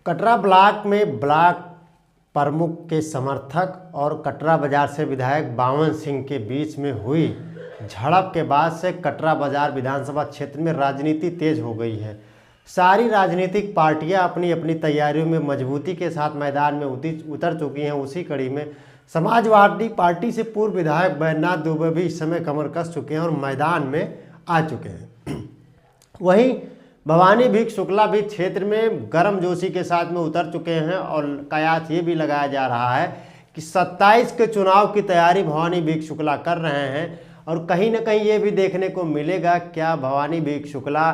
Katra block में block प्रमुख के समर्थक और कटरा बाजार से विधायक बावन सिंह के बीच में हुई झड़प के बाद से कटरा बाजार विधानसभा क्षेत्र में राजनीति तेज हो गई है। सारी राजनीतिक पार्टियां अपनी अपनी तैयारियों में मजबूती के साथ मैदान में उतर चुकी हैं। उसी कड़ी में समाजवादी पार्टी से पूर्व विधायक बैजनाथ दुबे भी इस समय कमर कस चुके हैं और मैदान में आ चुके हैं। वहीं भवानी भिख शुक्ला भी क्षेत्र में गर्मजोशी के साथ में उतर चुके हैं और कयास ये भी लगाया जा रहा है कि 27 के चुनाव की तैयारी भवानी भिख शुक्ला कर रहे हैं। और कहीं ना कहीं ये भी देखने को मिलेगा क्या भवानी भिख शुक्ला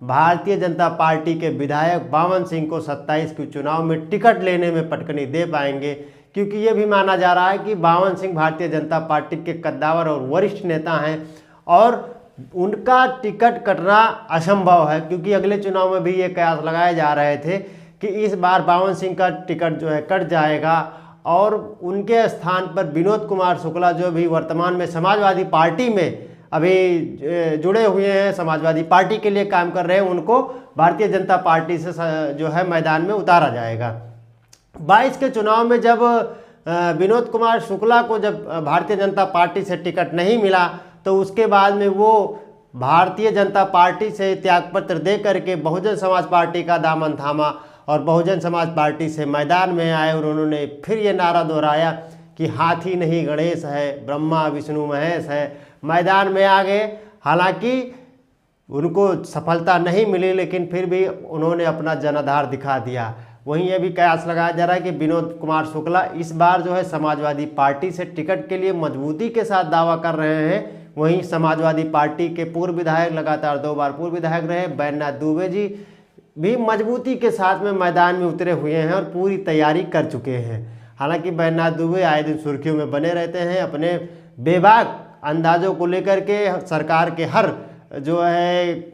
भारतीय जनता पार्टी के विधायक बावन सिंह को 27 के चुनाव में टिकट लेने में पटकनी दे पाएंगे, क्योंकि ये भी माना जा रहा है कि बावन सिंह भारतीय जनता पार्टी के कद्दावर और वरिष्ठ नेता हैं और उनका टिकट कटना असंभव है। क्योंकि अगले चुनाव में भी ये कयास लगाए जा रहे थे कि इस बार बावन सिंह का टिकट जो है कट जाएगा और उनके स्थान पर विनोद कुमार शुक्ला जो भी वर्तमान में समाजवादी पार्टी में अभी जुड़े हुए हैं, समाजवादी पार्टी के लिए काम कर रहे हैं, उनको भारतीय जनता पार्टी से जो है मैदान में उतारा जाएगा। 22 के चुनाव में जब विनोद कुमार शुक्ला को जब भारतीय जनता पार्टी से टिकट नहीं मिला तो उसके बाद में वो भारतीय जनता पार्टी से त्यागपत्र दे करके बहुजन समाज पार्टी का दामन थामा और बहुजन समाज पार्टी से मैदान में आए और उन्होंने फिर ये नारा दोहराया कि हाथी नहीं गणेश है, ब्रह्मा विष्णु महेश है। मैदान में आ गए। हालांकि उनको सफलता नहीं मिली लेकिन फिर भी उन्होंने अपना जनाधार दिखा दिया। वहीं ये भी कयास लगाया जा रहा है कि विनोद कुमार शुक्ला इस बार जो है समाजवादी पार्टी से टिकट के लिए मजबूती के साथ दावा कर रहे हैं। वहीं समाजवादी पार्टी के पूर्व विधायक, लगातार 2 बार पूर्व विधायक रहे बैजनाथ दुबे जी भी मजबूती के साथ में मैदान में उतरे हुए हैं और पूरी तैयारी कर चुके हैं। हालांकि बैजनाथ दुबे आए दिन सुर्खियों में बने रहते हैं अपने बेबाक अंदाजों को लेकर के। सरकार के हर जो है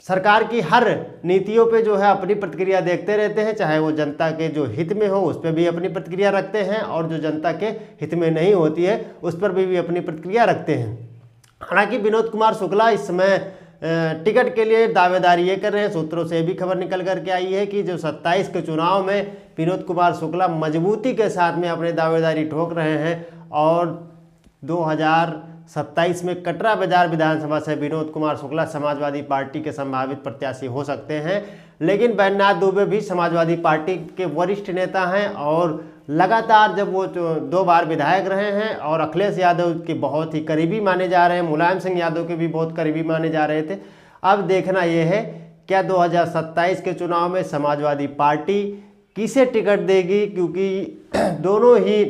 सरकार की हर नीतियों पे जो है अपनी प्रतिक्रिया देखते रहते हैं, चाहे वो जनता के जो हित में हो उस पर भी अपनी प्रतिक्रिया रखते हैं और जो जनता के हित में नहीं होती है उस पर भी अपनी प्रतिक्रिया रखते हैं। हालांकि विनोद कुमार शुक्ला इस समय टिकट के लिए दावेदारी ये कर रहे हैं। सूत्रों से भी खबर निकल करके आई है कि जो 27 के चुनाव में विनोद कुमार शुक्ला मजबूती के साथ में अपनी दावेदारी ठोक रहे हैं और 2027 में कटरा बाजार विधानसभा से विनोद कुमार शुक्ला समाजवादी पार्टी के संभावित प्रत्याशी हो सकते हैं। लेकिन बैजनाथ दुबे भी समाजवादी पार्टी के वरिष्ठ नेता हैं और लगातार जब वो 2 बार विधायक रहे हैं और अखिलेश यादव के बहुत ही करीबी माने जा रहे हैं, मुलायम सिंह यादव के भी बहुत करीबी माने जा रहे थे। अब देखना यह है क्या 2027 के चुनाव में समाजवादी पार्टी किसे टिकट देगी, क्योंकि दोनों ही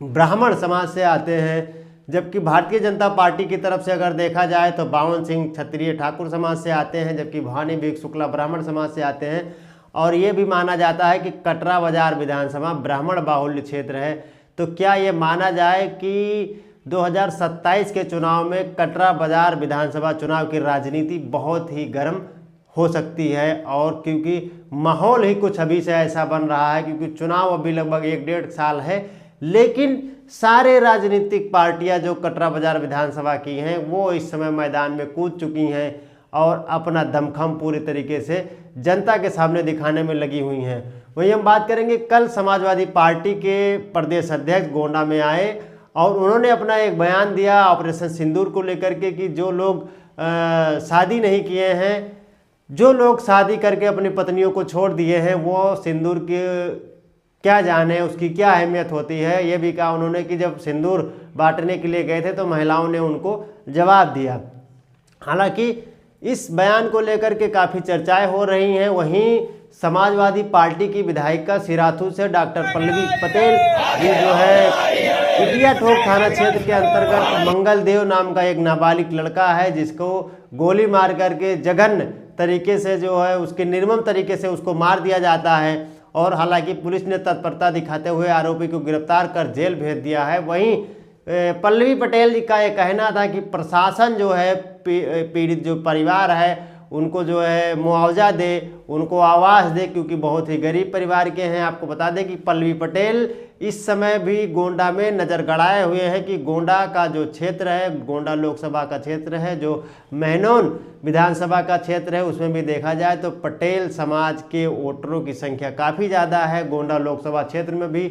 ब्राह्मण समाज से आते हैं। जबकि भारतीय जनता पार्टी की तरफ से अगर देखा जाए तो बावन सिंह क्षत्रिय ठाकुर समाज से आते हैं, जबकि भवानी भिख शुक्ला ब्राह्मण समाज से आते हैं। और ये भी माना जाता है कि कटरा बाजार विधानसभा ब्राह्मण बाहुल्य क्षेत्र है। तो क्या ये माना जाए कि 2027 के चुनाव में कटरा बाजार विधानसभा चुनाव की राजनीति बहुत ही गर्म हो सकती है। और क्योंकि माहौल ही कुछ अभी से ऐसा बन रहा है, क्योंकि चुनाव अभी लगभग 1-1.5 साल है, लेकिन सारे राजनीतिक पार्टियां जो कटरा बाजार विधानसभा की हैं वो इस समय मैदान में कूद चुकी हैं और अपना दमखम पूरी तरीके से जनता के सामने दिखाने में लगी हुई हैं। वहीं हम बात करेंगे, कल समाजवादी पार्टी के प्रदेश अध्यक्ष गोंडा में आए और उन्होंने अपना एक बयान दिया ऑपरेशन सिंदूर को लेकर के कि जो लोग शादी नहीं किए हैं, जो लोग शादी करके अपनी पत्नियों को छोड़ दिए हैं, वो सिंदूर के क्या जाने, उसकी क्या अहमियत होती है। ये भी कहा उन्होंने कि जब सिंदूर बांटने के लिए गए थे तो महिलाओं ने उनको जवाब दिया। हालांकि इस बयान को लेकर के काफ़ी चर्चाएं हो रही हैं। वहीं समाजवादी पार्टी की विधायिका सिराथू से डॉक्टर पल्लवी पटेल ये जो है इटिया ठोक थाना क्षेत्र के अंतर्गत मंगल देव नाम का एक नाबालिग लड़का है जिसको गोली मार करके जघन्य तरीके से जो है उसके निर्मम तरीके से उसको मार दिया जाता है। और हालांकि पुलिस ने तत्परता दिखाते हुए आरोपी को गिरफ्तार कर जेल भेज दिया है। वहीं पल्लवी पटेल जी का ये कहना था कि प्रशासन जो है पीड़ित जो परिवार है उनको जो है मुआवजा दे, उनको आवास दे, क्योंकि बहुत ही गरीब परिवार के हैं। आपको बता दें कि पल्लवी पटेल इस समय भी गोंडा में नज़र गड़ाए हुए हैं कि गोंडा का जो क्षेत्र है, गोंडा लोकसभा का क्षेत्र है, जो महनौन विधानसभा का क्षेत्र है, उसमें भी देखा जाए तो पटेल समाज के वोटरों की संख्या काफ़ी ज़्यादा है। गोंडा लोकसभा क्षेत्र में भी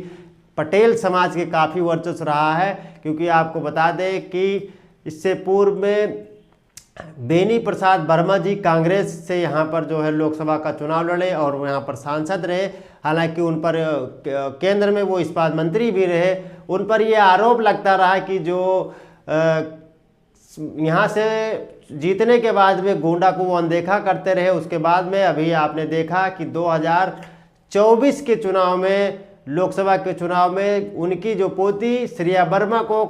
पटेल समाज के काफ़ी वर्चस्व रहा है, क्योंकि आपको बता दें कि इससे पूर्व में बेनी प्रसाद वर्मा जी कांग्रेस से यहाँ पर जो है लोकसभा का चुनाव लड़े और वो यहाँ पर सांसद रहे। हालांकि उन पर केंद्र में वो इस्पात मंत्री भी रहे। उन पर ये आरोप लगता रहा कि जो यहाँ से जीतने के बाद में गोंडा को वो अनदेखा करते रहे। उसके बाद में अभी आपने देखा कि 2024 के चुनाव में, लोकसभा के चुनाव में उनकी जो पोती श्रेया वर्मा को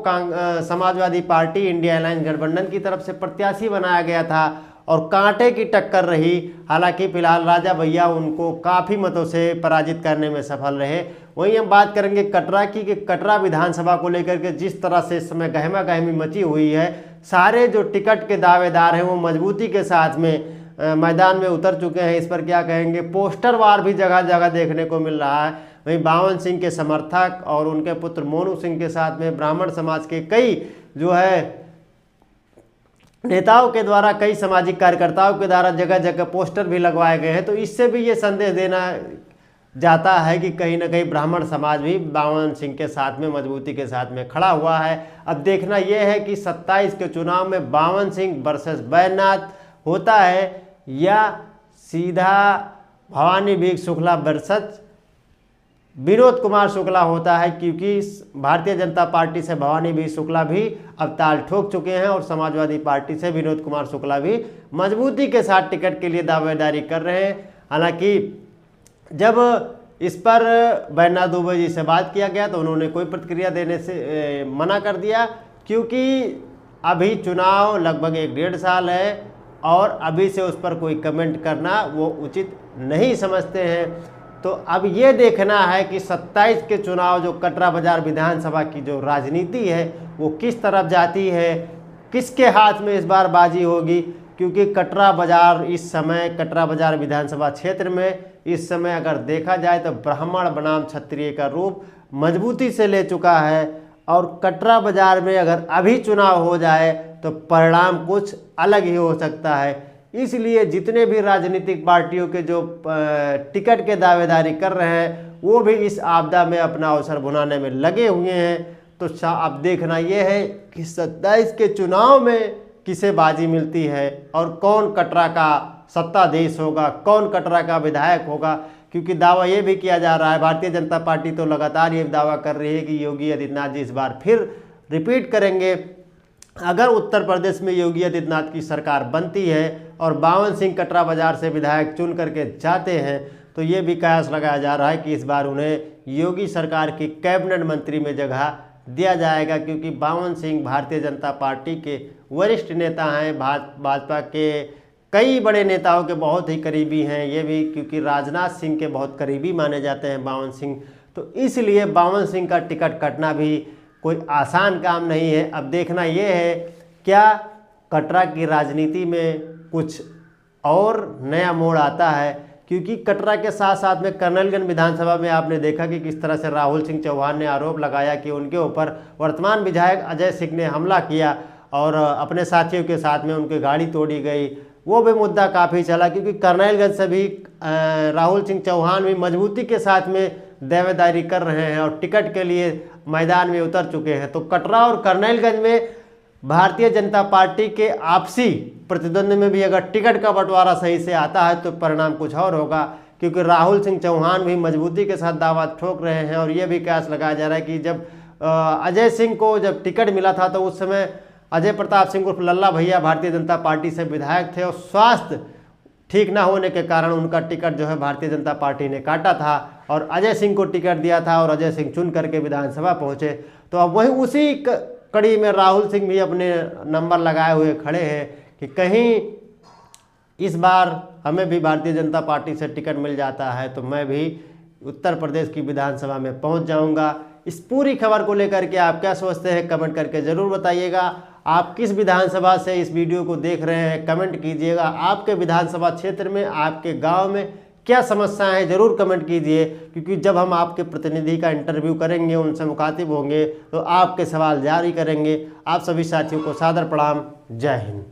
समाजवादी पार्टी इंडिया अलायंस गठबंधन की तरफ से प्रत्याशी बनाया गया था और कांटे की टक्कर रही। हालांकि फिलहाल राजा भैया उनको काफ़ी मतों से पराजित करने में सफल रहे। वहीं हम बात करेंगे कटरा की, कि कटरा विधानसभा को लेकर के जिस तरह से इस समय गहमा गहमी मची हुई है, सारे जो टिकट के दावेदार हैं वो मजबूती के साथ में मैदान में उतर चुके हैं। इस पर क्या कहेंगे, पोस्टर वार भी जगह जगह देखने को मिल रहा है। वहीं बावन सिंह के समर्थक और उनके पुत्र मोनू सिंह के साथ में ब्राह्मण समाज के कई जो है नेताओं के द्वारा, कई सामाजिक कार्यकर्ताओं के द्वारा जगह जगह पोस्टर भी लगवाए गए हैं। तो इससे भी ये संदेश देना जाता है कि कहीं ना कहीं ब्राह्मण समाज भी बावन सिंह के साथ में मजबूती के साथ में खड़ा हुआ है। अब देखना यह है कि 27 के चुनाव में बावन सिंह वर्सेस बैजनाथ होता है या सीधा भवानी विवेक शुक्ला वर्सेस विनोद कुमार शुक्ला होता है, क्योंकि भारतीय जनता पार्टी से भवानी विवेक शुक्ला भी अब ताल ठोक चुके हैं और समाजवादी पार्टी से विनोद कुमार शुक्ला भी मजबूती के साथ टिकट के लिए दावेदारी कर रहे हैं। हालांकि जब इस पर बैजनाथ दुबे जी से बात किया गया तो उन्होंने कोई प्रतिक्रिया देने से मना कर दिया, क्योंकि अभी चुनाव लगभग 1.5 साल है और अभी से उस पर कोई कमेंट करना वो उचित नहीं समझते हैं। तो अब ये देखना है कि 27 के चुनाव, जो कटरा बाजार विधानसभा की जो राजनीति है वो किस तरफ जाती है, किसके हाथ में इस बार बाजी होगी। क्योंकि कटरा बाजार इस समय, कटरा बाजार विधानसभा क्षेत्र में इस समय अगर देखा जाए तो ब्राह्मण बनाम क्षत्रिय का रूप मजबूती से ले चुका है और कटरा बाजार में अगर अभी चुनाव हो जाए तो परिणाम कुछ अलग ही हो सकता है। इसलिए जितने भी राजनीतिक पार्टियों के जो टिकट के दावेदारी कर रहे हैं वो भी इस आपदा में अपना अवसर बुनाने में लगे हुए हैं। तो अब देखना यह है कि 27 के चुनाव में किसे बाजी मिलती है और कौन कटरा का सत्ताधीश होगा, कौन कटरा का विधायक होगा। क्योंकि दावा ये भी किया जा रहा है, भारतीय जनता पार्टी तो लगातार ये दावा कर रही है कि योगी आदित्यनाथ जी इस बार फिर रिपीट करेंगे। अगर उत्तर प्रदेश में योगी आदित्यनाथ की सरकार बनती है और बावन सिंह कटरा बाजार से विधायक चुन करके जाते हैं तो ये भी कयास लगाया जा रहा है कि इस बार उन्हें योगी सरकार की कैबिनेट मंत्री में जगह दिया जाएगा, क्योंकि बावन सिंह भारतीय जनता पार्टी के वरिष्ठ नेता हैं, भाजपा के कई बड़े नेताओं के बहुत ही करीबी हैं ये भी, क्योंकि राजनाथ सिंह के बहुत करीबी माने जाते हैं बावन सिंह। तो इसलिए बावन सिंह का टिकट कटना भी कोई आसान काम नहीं है। अब देखना ये है क्या कटरा की राजनीति में कुछ और नया मोड़ आता है, क्योंकि कटरा के साथ साथ में कर्नलगंज विधानसभा में आपने देखा कि किस तरह से राहुल सिंह चौहान ने आरोप लगाया कि उनके ऊपर वर्तमान विधायक अजय सिंह ने हमला किया और अपने साथियों के साथ में उनकी गाड़ी तोड़ी गई। वो भी मुद्दा काफ़ी चला, क्योंकि कर्नलगंज से भी राहुल सिंह चौहान भी मजबूती के साथ में दावेदारी कर रहे हैं और टिकट के लिए मैदान में उतर चुके हैं। तो कटरा और कर्नलगंज में भारतीय जनता पार्टी के आपसी प्रतिद्वंद में भी अगर टिकट का बंटवारा सही से आता है तो परिणाम कुछ और होगा, क्योंकि राहुल सिंह चौहान भी मजबूती के साथ दावा ठोक रहे हैं। और ये भी कयास लगाया जा रहा है कि जब अजय सिंह को जब टिकट मिला था तो उस समय अजय प्रताप सिंह उर्फ लल्ला भैया भारतीय जनता पार्टी से विधायक थे और स्वास्थ्य ठीक ना होने के कारण उनका टिकट जो है भारतीय जनता पार्टी ने काटा था और अजय सिंह को टिकट दिया था और अजय सिंह चुन करके विधानसभा पहुंचे। तो अब वही उसी कड़ी में राहुल सिंह भी अपने नंबर लगाए हुए खड़े हैं कि कहीं इस बार हमें भी भारतीय जनता पार्टी से टिकट मिल जाता है तो मैं भी उत्तर प्रदेश की विधानसभा में पहुंच जाऊंगा। इस पूरी खबर को लेकर के आप क्या सोचते हैं कमेंट करके ज़रूर बताइएगा। आप किस विधानसभा से इस वीडियो को देख रहे हैं कमेंट कीजिएगा। आपके विधानसभा क्षेत्र में, आपके गांव में क्या समस्याएं हैं जरूर कमेंट कीजिए, क्योंकि जब हम आपके प्रतिनिधि का इंटरव्यू करेंगे, उनसे मुखातिब होंगे तो आपके सवाल जारी करेंगे। आप सभी साथियों को सादर प्रणाम। जय हिंद।